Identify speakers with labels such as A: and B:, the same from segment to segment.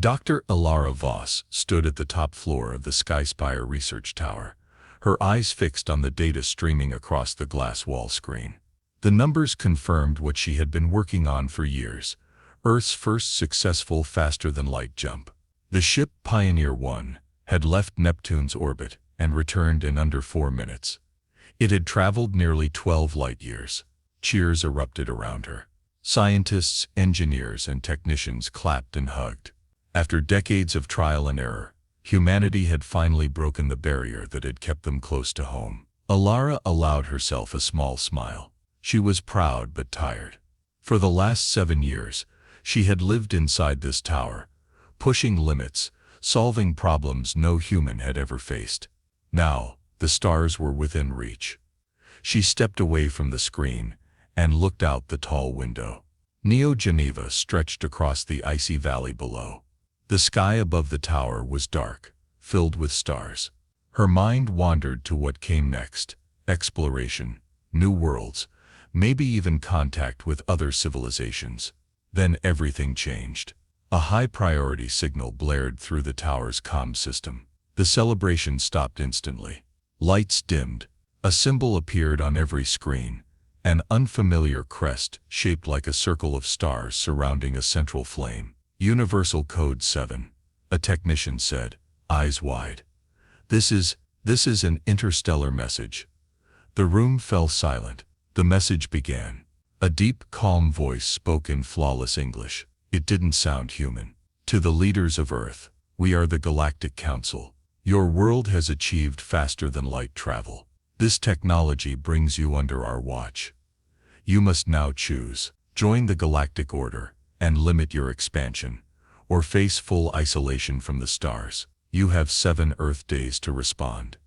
A: Dr. Alara Voss stood at the top floor of the SkySpire research tower, her eyes fixed on the data streaming across the glass wall screen. The numbers confirmed what she had been working on for years: Earth's first successful faster-than-light jump. The ship Pioneer 1 had left Neptune's orbit and returned in under 4 minutes. It had traveled nearly 12 light-years. Cheers erupted around her. Scientists, engineers, and technicians clapped and hugged. After decades of trial and error, humanity had finally broken the barrier that had kept them close to home. Alara allowed herself a small smile. She was proud but tired. For the last 7 years, she had lived inside this tower, pushing limits, solving problems no human had ever faced. Now, the stars were within reach. She stepped away from the screen and looked out the tall window. Neo Geneva stretched across the icy valley below. The sky above the tower was dark, filled with stars. Her mind wandered to what came next: exploration, new worlds, maybe even contact with other civilizations. Then everything changed. A high-priority signal blared through the tower's comm system. The celebration stopped instantly. Lights dimmed. A symbol appeared on every screen, an unfamiliar crest shaped like a circle of stars surrounding a central flame. Universal Code 7, a technician said, eyes wide. This is an interstellar message." The room fell silent. The message began. A deep, calm voice spoke in flawless English. It didn't sound human. "To the leaders of Earth, we are the Galactic Council. Your world has achieved faster-than-light travel. This technology brings you under our watch. You must now choose: join the Galactic Order and limit your expansion, or face full isolation from the stars. You have 7 Earth days to respond."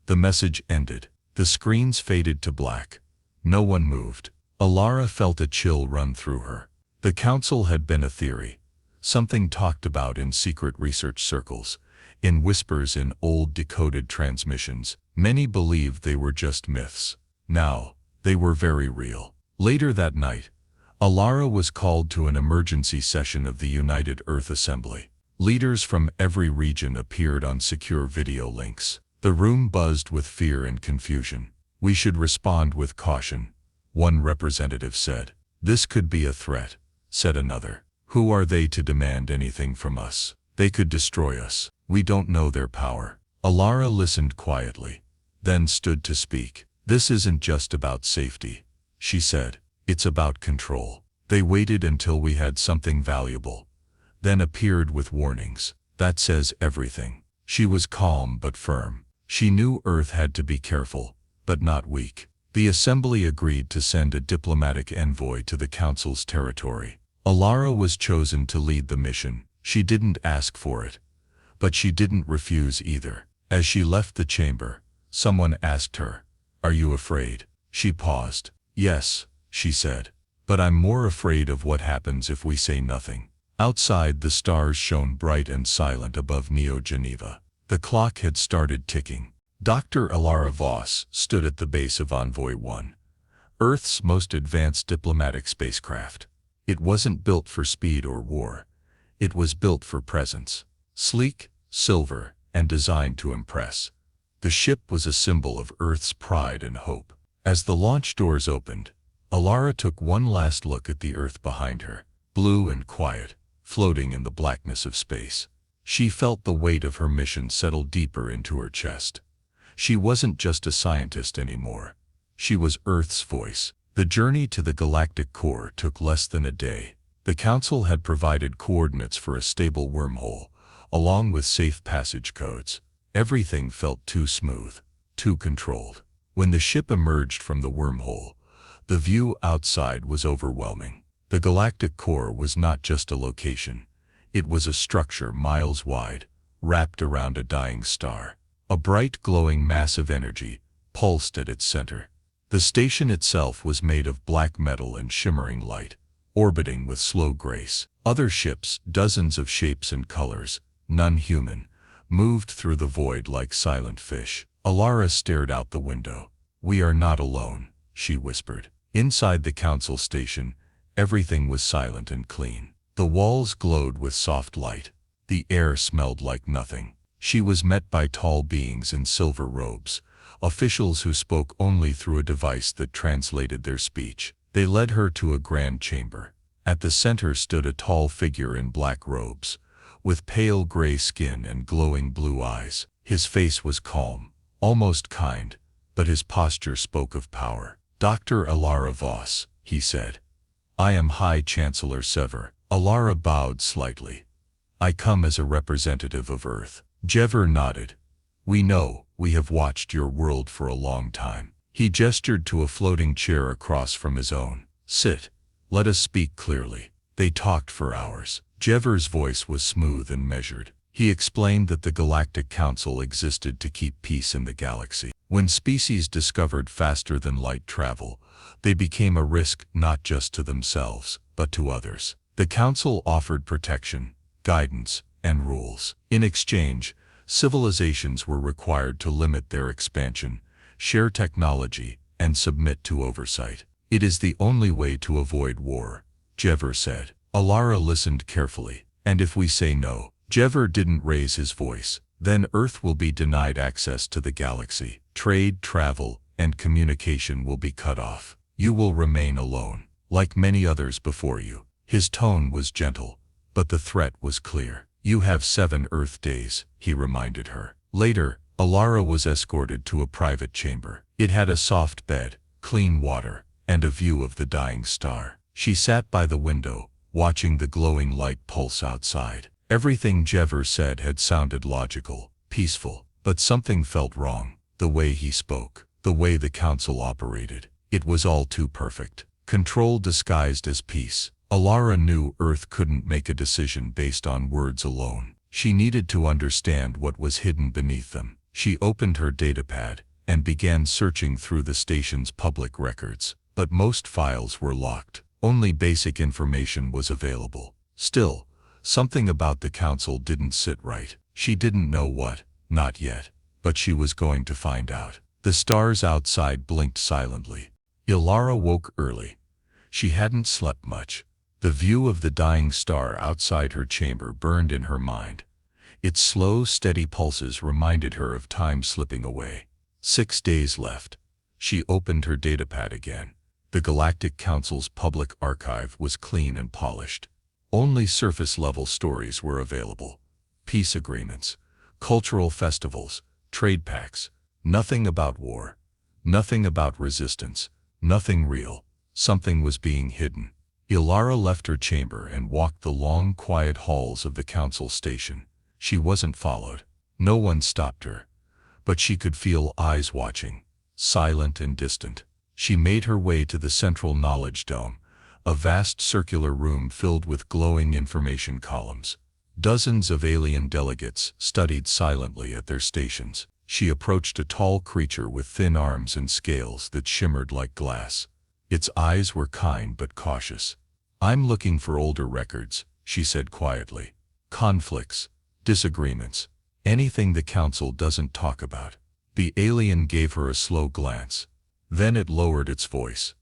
A: The message ended. The screens faded to black. No one moved. Alara felt a chill run through her. The Council had been a theory, something talked about in secret research circles, in whispers in old decoded transmissions. Many believed they were just myths. Now, they were very real. Later that night, Alara was called to an emergency session of the United Earth Assembly. Leaders from every region appeared on secure video links. The room buzzed with fear and confusion. "We should respond with caution," one representative said. "This could be a threat," said another. "Who are they to demand anything from us? They could destroy us. We don't know their power." Alara listened quietly, then stood to speak. "This isn't just about safety," she said. "It's about control." They waited until we had something valuable, then appeared with warnings. "That says everything." She was calm but firm. She knew Earth had to be careful, but not weak. The Assembly agreed to send a diplomatic envoy to the Council's territory. Alara was chosen to lead the mission. She didn't ask for it, but she didn't refuse either. As she left the chamber, someone asked her, "Are you afraid?" She paused. "Yes," she said, "but I'm more afraid of what happens if we say nothing." Outside, the stars shone bright and silent above Neo Geneva. The clock had started ticking. Dr. Alara Voss stood at the base of Envoy 1, Earth's most advanced diplomatic spacecraft. It wasn't built for speed or war. It was built for presence. Sleek, silver, and designed to impress. The ship was a symbol of Earth's pride and hope. As the launch doors opened, Alara took one last look at the Earth behind her, blue and quiet, floating in the blackness of space. She felt the weight of her mission settle deeper into her chest. She wasn't just a scientist anymore. She was Earth's voice. The journey to the galactic core took less than a day. The Council had provided coordinates for a stable wormhole, along with safe passage codes. Everything felt too smooth, too controlled. When the ship emerged from the wormhole, the view outside was overwhelming. The galactic core was not just a location. It was a structure miles wide, wrapped around a dying star. A bright, glowing mass of energy pulsed at its center. The station itself was made of black metal and shimmering light, orbiting with slow grace. Other ships, dozens of shapes and colors, none human, moved through the void like silent fish. Alara stared out the window. "We are not alone," she whispered. Inside the Council station, everything was silent and clean. The walls glowed with soft light. The air smelled like nothing. She was met by tall beings in silver robes, officials who spoke only through a device that translated their speech. They led her to a grand chamber. At the center stood a tall figure in black robes, with pale gray skin and glowing blue eyes. His face was calm, almost kind, but his posture spoke of power. "Dr. Alara Voss," he said. "I am High Chancellor Sever." Alara bowed slightly. "I come as a representative of Earth." Jever nodded. "We know, we have watched your world for a long time." He gestured to a floating chair across from his own. "Sit. Let us speak clearly." They talked for hours. Jever's voice was smooth and measured. He explained that the Galactic Council existed to keep peace in the galaxy. When species discovered faster-than-light travel, they became a risk not just to themselves, but to others. The Council offered protection, guidance, and rules. In exchange, civilizations were required to limit their expansion, share technology, and submit to oversight. "It is the only way to avoid war," Jever said. Alara listened carefully. "And if we say no?" Jever didn't raise his voice. "Then Earth will be denied access to the galaxy. Trade, travel, and communication will be cut off. You will remain alone, like many others before you." His tone was gentle, but the threat was clear. "You have 7 Earth days," he reminded her. Later, Alara was escorted to a private chamber. It had a soft bed, clean water, and a view of the dying star. She sat by the window, watching the glowing light pulse outside. Everything Jever said had sounded logical, peaceful, but something felt wrong. The way he spoke, the way the council operated. It was all too perfect. Control disguised as peace. Alara knew Earth couldn't make a decision based on words alone. She needed to understand what was hidden beneath them. She opened her datapad and began searching through the station's public records. But most files were locked. Only basic information was available. Still, something about the council didn't sit right. She didn't know what, not yet, but she was going to find out. The stars outside blinked silently. Alara woke early. She hadn't slept much. The view of the dying star outside her chamber burned in her mind. Its slow, steady pulses reminded her of time slipping away. 6 days left. She opened her datapad again. The Galactic Council's public archive was clean and polished. Only surface-level stories were available. Peace agreements, cultural festivals, trade pacts. Nothing about war. Nothing about resistance. Nothing real. Something was being hidden. Alara left her chamber and walked the long, quiet halls of the council station. She wasn't followed. No one stopped her. But she could feel eyes watching, silent and distant. She made her way to the central knowledge dome, a vast circular room filled with glowing information columns. Dozens of alien delegates studied silently at their stations. She approached a tall creature with thin arms and scales that shimmered like glass. Its eyes were kind but cautious. "I'm looking for older records," she said quietly. "Conflicts, disagreements, anything the council doesn't talk about." The alien gave her a slow glance. Then it lowered its voice.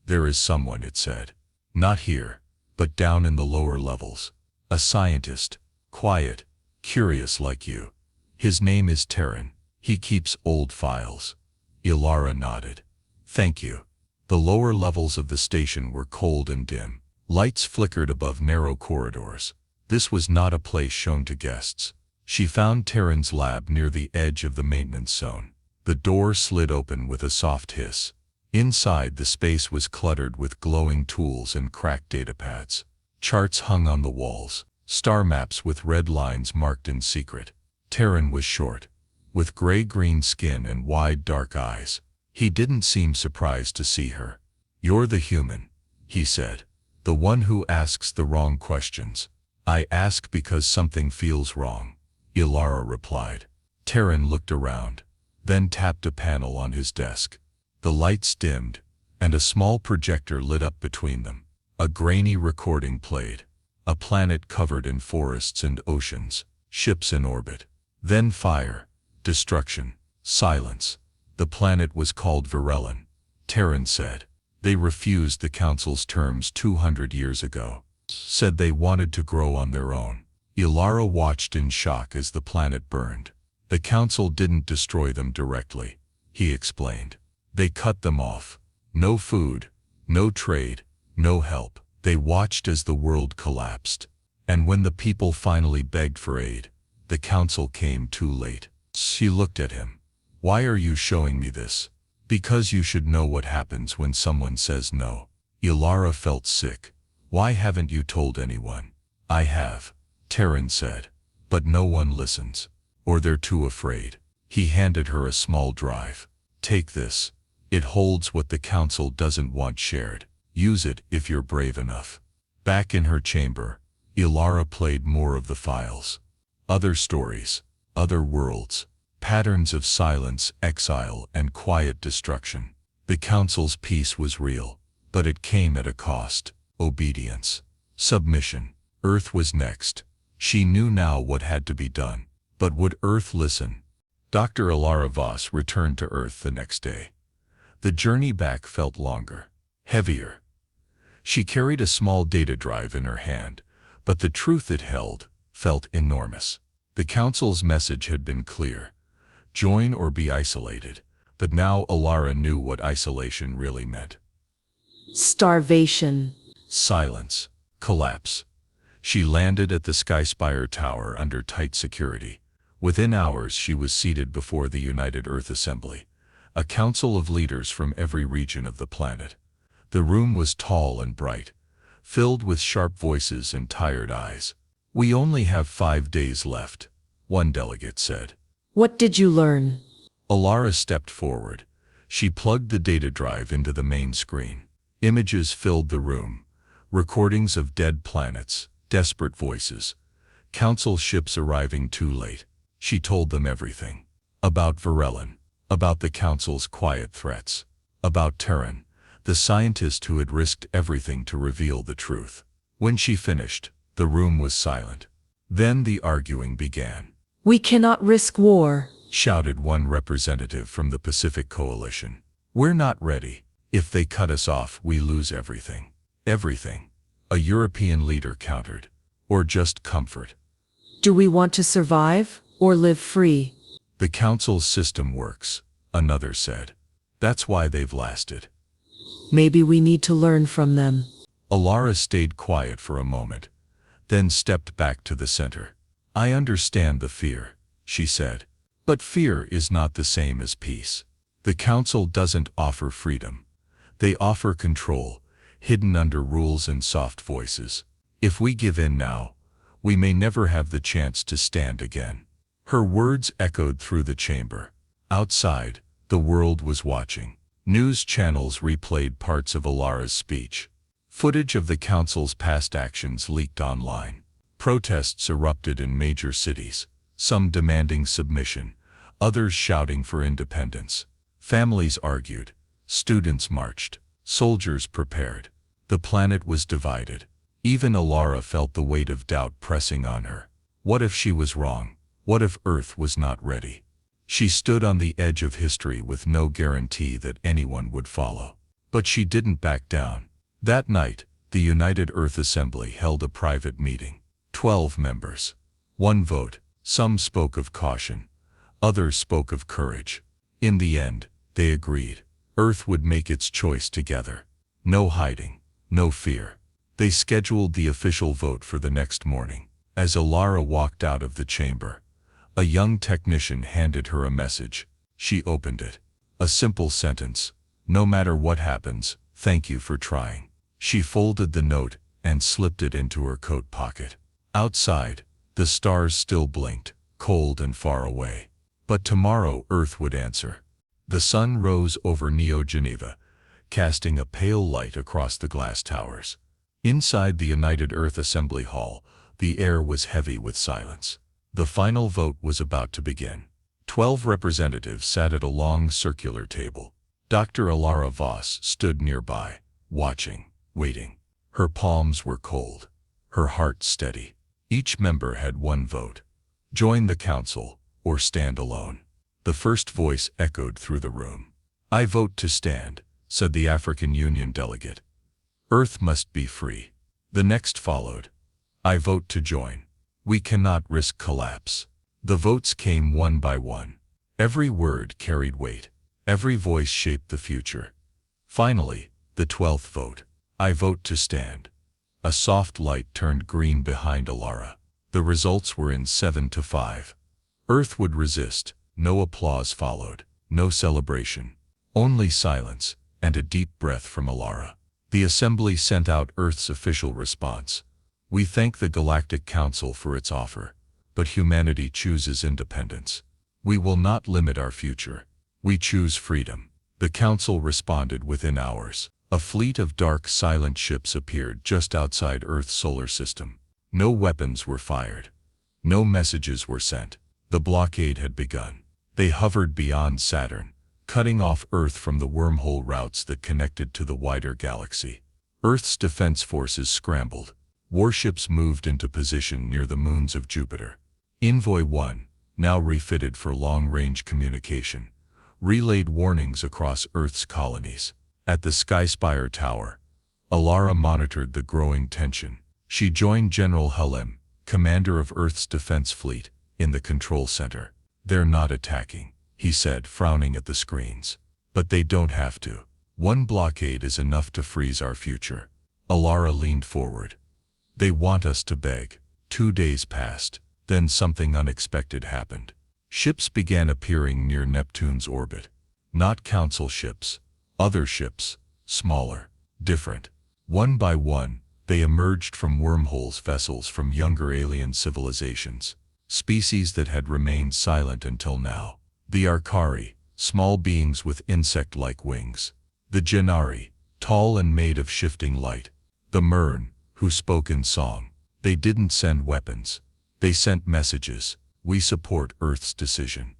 A: "There is someone," it said. "Not here, but down in the lower levels. A scientist, quiet, curious like you. His name is Terran. He keeps old files." Alara nodded. "Thank you." The lower levels of the station were cold and dim. Lights flickered above narrow corridors. This was not a place shown to guests. She found Terran's lab near the edge of the maintenance zone. The door slid open with a soft hiss. Inside, the space was cluttered with glowing tools and cracked datapads. Charts hung on the walls, star maps with red lines marked in secret. Terran was short, with gray-green skin and wide dark eyes. He didn't seem surprised to see her. "You're the human," he said. "The one who asks the wrong questions." "I ask because something feels wrong," Alara replied. Terran looked around, then tapped a panel on his desk. The lights dimmed, and a small projector lit up between them. A grainy recording played. A planet covered in forests and oceans, ships in orbit. Then fire, destruction, silence. The planet was called Virelin, Terran said. "They refused the Council's terms 200 years ago. Said they wanted to grow on their own." Ilara watched in shock as the planet burned. The council didn't destroy them directly, he explained. They cut them off. No food, no trade, no help. They watched as the world collapsed. And when the people finally begged for aid, the council came too late. She looked at him. Why are you showing me this? Because you should know what happens when someone says no. Ilara felt sick. Why haven't you told anyone? I have, Terran said. But no one listens. Or they're too afraid. He handed her a small drive. Take this. It holds what the council doesn't want shared. Use it if you're brave enough. Back in her chamber, Ilara played more of the files. Other stories, other worlds, patterns of silence, exile, and quiet destruction. The council's peace was real, but it came at a cost. Obedience. Submission. Earth was next. She knew now what had to be done. But would Earth listen? Dr. Ilara Voss returned to Earth the next day. The journey back felt longer, heavier. She carried a small data drive in her hand, but the truth it held felt enormous. The council's message had been clear. Join or be isolated. But now Ilara knew what isolation really meant.
B: Starvation.
A: Silence. Collapse. She landed at the Skyspire Tower under tight security. Within hours she was seated before the United Earth Assembly, a council of leaders from every region of the planet. The room was tall and bright, filled with sharp voices and tired eyes. We only have 5 days left, one delegate said.
B: What did you learn?
A: Ilara stepped forward. She plugged the data drive into the main screen. Images filled the room, recordings of dead planets, desperate voices, council ships arriving too late. She told them everything. About Varellan, about the council's quiet threats, about Terran, the scientist who had risked everything to reveal the truth. When she finished, the room was silent. Then the arguing began.
B: We cannot risk war,
A: shouted one representative from the Pacific Coalition. We're not ready. If they cut us off, we lose everything. Everything. A European leader countered. Or just comfort.
B: Do we want to survive or live free?
A: The council's system works, another said. That's why they've lasted.
B: Maybe we need to learn from them.
A: Ilara stayed quiet for a moment, then stepped back to the center. I understand the fear, she said. But fear is not the same as peace. The council doesn't offer freedom. They offer control, hidden under rules and soft voices. If we give in now, we may never have the chance to stand again. Her words echoed through the chamber. Outside, the world was watching. News channels replayed parts of Ilara's speech. Footage of the council's past actions leaked online. Protests erupted in major cities, some demanding submission, others shouting for independence. Families argued, students marched, soldiers prepared. The planet was divided. Even Ilara felt the weight of doubt pressing on her. What if she was wrong? What if Earth was not ready? She stood on the edge of history with no guarantee that anyone would follow. But she didn't back down. That night, the United Earth Assembly held a private meeting. 12 members. One vote. Some spoke of caution. Others spoke of courage. In the end, they agreed. Earth would make its choice together. No hiding. No fear. They scheduled the official vote for the next morning. As Ilara walked out of the chamber, a young technician handed her a message. She opened it. A simple sentence. No matter what happens, thank you for trying. She folded the note and slipped it into her coat pocket. Outside, the stars still blinked, cold and far away. But tomorrow Earth would answer. The sun rose over Neo Geneva, casting a pale light across the glass towers. Inside the United Earth Assembly Hall, the air was heavy with silence. The final vote was about to begin. 12 representatives sat at a long circular table. Dr. Ilara Voss stood nearby, watching, waiting. Her palms were cold, her heart steady. Each member had one vote. Join the council, or stand alone. The first voice echoed through the room. I vote to stand, said the African Union delegate. Earth must be free. The next followed. I vote to join. We cannot risk collapse. The votes came one by one. Every word carried weight. Every voice shaped the future. Finally, the 12th vote. I vote to stand. A soft light turned green behind Alara. The results were in 7-5. Earth would resist. No applause followed. No celebration. Only silence, and a deep breath from Alara. The assembly sent out Earth's official response. We thank the Galactic Council for its offer, but humanity chooses independence. We will not limit our future. We choose freedom. The Council responded within hours. A fleet of dark, silent ships appeared just outside Earth's solar system. No weapons were fired. No messages were sent. The blockade had begun. They hovered beyond Saturn, cutting off Earth from the wormhole routes that connected to the wider galaxy. Earth's defense forces scrambled. Warships moved into position near the moons of Jupiter. Envoy 1, now refitted for long-range communication, relayed warnings across Earth's colonies. At the Skyspire Tower, Alara monitored the growing tension. She joined General Halim, commander of Earth's defense fleet, in the control center. They're not attacking, he said, frowning at the screens. But they don't have to. One blockade is enough to freeze our future. Alara leaned forward. They want us to beg. 2 days passed. Then something unexpected happened. Ships began appearing near Neptune's orbit. Not council ships. Other ships. Smaller. Different. One by one, they emerged from wormholes, vessels from younger alien civilizations. Species that had remained silent until now. The Arkari, small beings with insect-like wings. The Gennari, tall and made of shifting light. The Myrn, who spoke in song. They didn't send weapons. They sent messages. We support Earth's decision.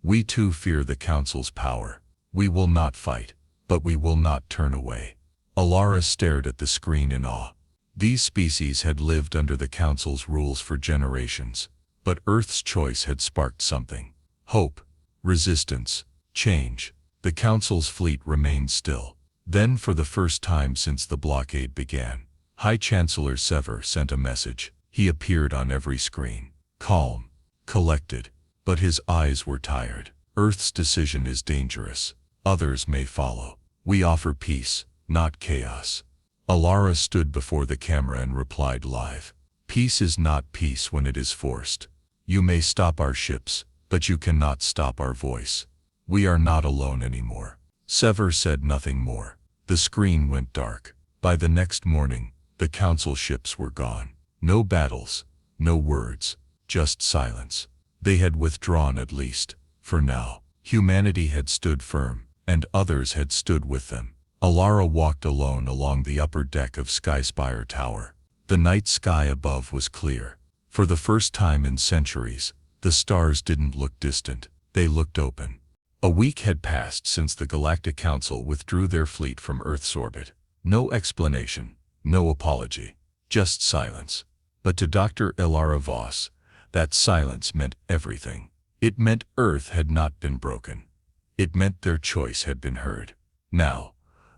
A: We too fear the Council's power. We will not fight, but we will not turn away. Alara stared at the screen in awe. These species had lived under the Council's rules for generations, but Earth's choice had sparked something. Hope, resistance, change. The Council's fleet remained still. Then, for the first time since the blockade began, High Chancellor Sever sent a message. He appeared on every screen. Calm, collected, but his eyes were tired. Earth's decision is dangerous. Others may follow. We offer peace, not chaos. Alara stood before the camera and replied live. Peace is not peace when it is forced. You may stop our ships, but you cannot stop our voice. We are not alone anymore. Sever said nothing more. The screen went dark. By the next morning, the Council ships were gone. No battles, no words, just silence. They had withdrawn, at least, for now. Humanity had stood firm, and others had stood with them. Alara walked alone along the upper deck of Skyspire Tower. The night sky above was clear. For the first time in centuries, the stars didn't look distant, they looked open. A week had passed since the Galactic Council withdrew their fleet from Earth's orbit. No explanation, no apology, just silence. But to Dr. Alara Voss, that silence meant everything. It meant Earth had not been broken. It meant their choice had been heard. Now,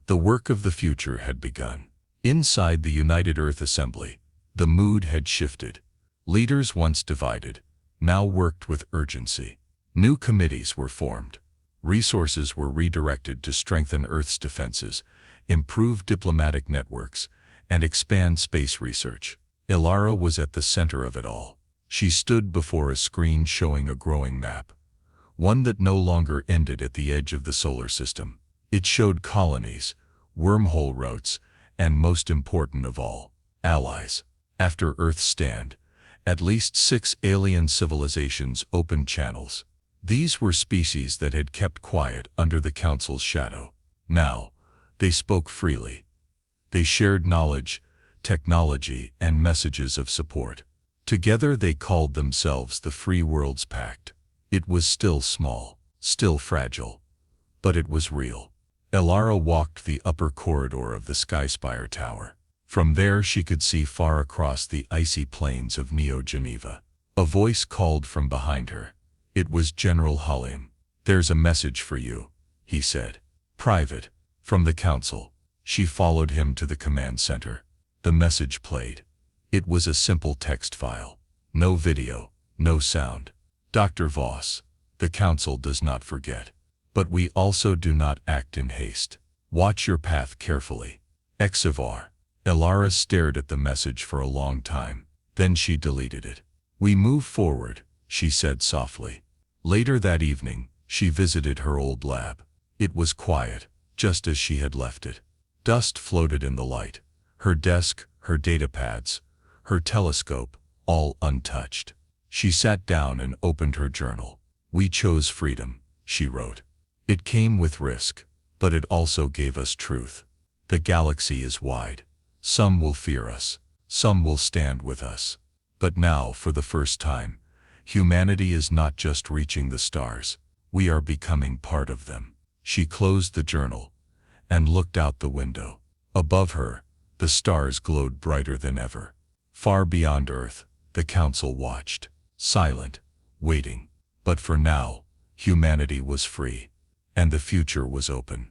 A: the work of the future had begun. Inside the United Earth Assembly, the mood had shifted. Leaders once divided, now worked with urgency. New committees were formed. Resources were redirected to strengthen Earth's defenses, improve diplomatic networks, and expand space research. Alara was at the center of it all. She stood before a screen showing a growing map, one that no longer ended at the edge of the solar system. It showed colonies, wormhole routes, and most important of all, allies. After Earth's stand, at least 6 alien civilizations opened channels. These were species that had kept quiet under the Council's shadow. Now, they spoke freely. They shared knowledge, technology, and messages of support. Together they called themselves the Free Worlds Pact. It was still small, still fragile, but it was real. Alara walked the upper corridor of the Skyspire Tower. From there she could see far across the icy plains of Neo Geneva. A voice called from behind her. It was General Halim. "There's a message for you," he said. "Private, from the Council." She followed him to the command center. The message played. It was a simple text file. No video, no sound. Dr. Voss, the Council does not forget. But we also do not act in haste. Watch your path carefully. HFY. Elara stared at the message for a long time. Then she deleted it. We move forward, she said softly. Later that evening, she visited her old lab. It was quiet, just as she had left it. Dust floated in the light. Her desk, her datapads, her telescope, all untouched. She sat down and opened her journal. We chose freedom, she wrote. It came with risk, but it also gave us truth. The galaxy is wide. Some will fear us. Some will stand with us. But now, for the first time, humanity is not just reaching the stars. We are becoming part of them. She closed the journal and looked out the window. Above her, the stars glowed brighter than ever. Far beyond Earth, the Council watched, silent, waiting. But for now, humanity was free, and the future was open.